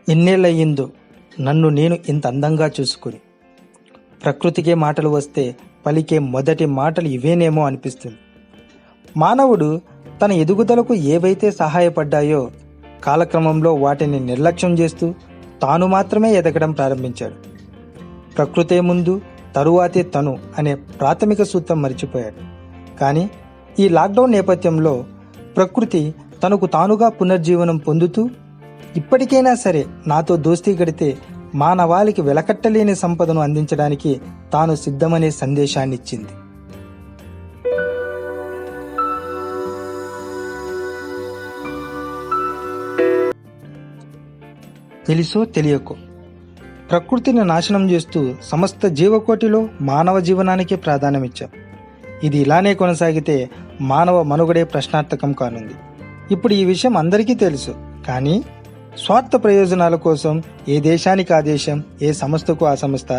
ఎన్నేళ్ళయిందో నన్ను నేను ఇంత అందంగా చూసుకుని. ప్రకృతికే మాటలు వస్తే పలికే మొదటి మాటలు ఇవేనేమో అనిపిస్తుంది. మానవుడు తన ఎదుగుదలకు ఏవైతే సహాయపడ్డాయో కాలక్రమంలో వాటిని నిర్లక్ష్యం చేస్తూ తాను మాత్రమే ఎదగడం ప్రారంభించాడు. ప్రకృతే ముందు తరువాతే తను అనే ప్రాథమిక సూత్రం మరిచిపోయాడు. కానీ ఈ లాక్డౌన్ నేపథ్యంలో ప్రకృతి తనకు తానుగా పునర్జీవనం పొందుతూ ఇప్పటికైనా సరే నాతో దోస్తీ కడితే మానవాళికి వెలకట్టలేని సంపదను అందించడానికి తాను సిద్ధమనే సందేశాన్ని ఇచ్చింది. తెలుసో తెలియకో ప్రకృతిని నాశనం చేస్తూ సమస్త జీవకోటిలో మానవ జీవనానికి ప్రాధాన్యమిచ్చాం. ఇది ఇలానే కొనసాగితే మానవ మనుగడే ప్రశ్నార్థకం కానుంది. ఇప్పుడు ఈ విషయం అందరికీ తెలుసు, కానీ స్వార్థ ప్రయోజనాల కోసం ఏ దేశానికి ఆ దేశం, ఏ సంస్థకు ఆ సంస్థ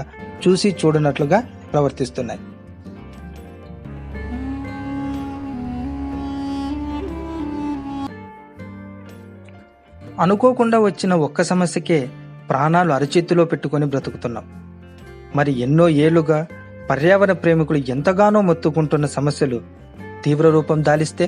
చూసి చూడనట్లుగా ప్రవర్తిస్తున్నాయి. అనుకోకుండా వచ్చిన ఒక్క సమస్యకే ప్రాణాలు అరచేతిలో పెట్టుకొని బ్రతుకుతున్నాం. మరి ఎన్నో ఏళ్లుగా పర్యావరణ ప్రేమికులు ఎంతగానో మొత్తుకుంటున్న సమస్యలు తీవ్ర రూపం దాలిస్తే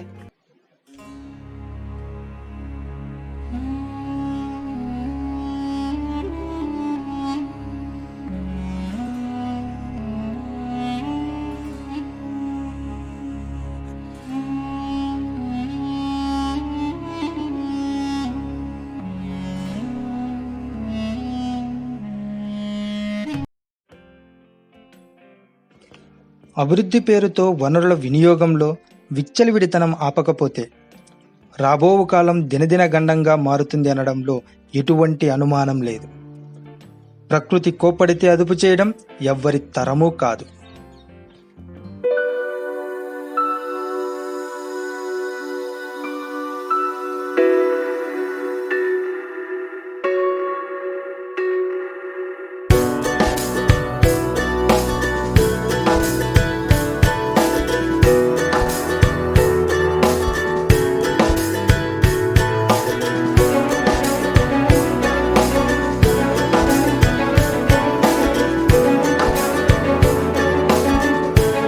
అభివృద్ధి పేరుతో వనరుల వినియోగంలో విచ్చలవిడితనం ఆపకపోతే రాబోవు కాలం దినదిన గండంగా మారుతుంది అనడంలో ఎటువంటి అనుమానం లేదు. ప్రకృతి కోప్పడితే అదుపు చేయడం ఎవ్వరి తరమూ కాదు.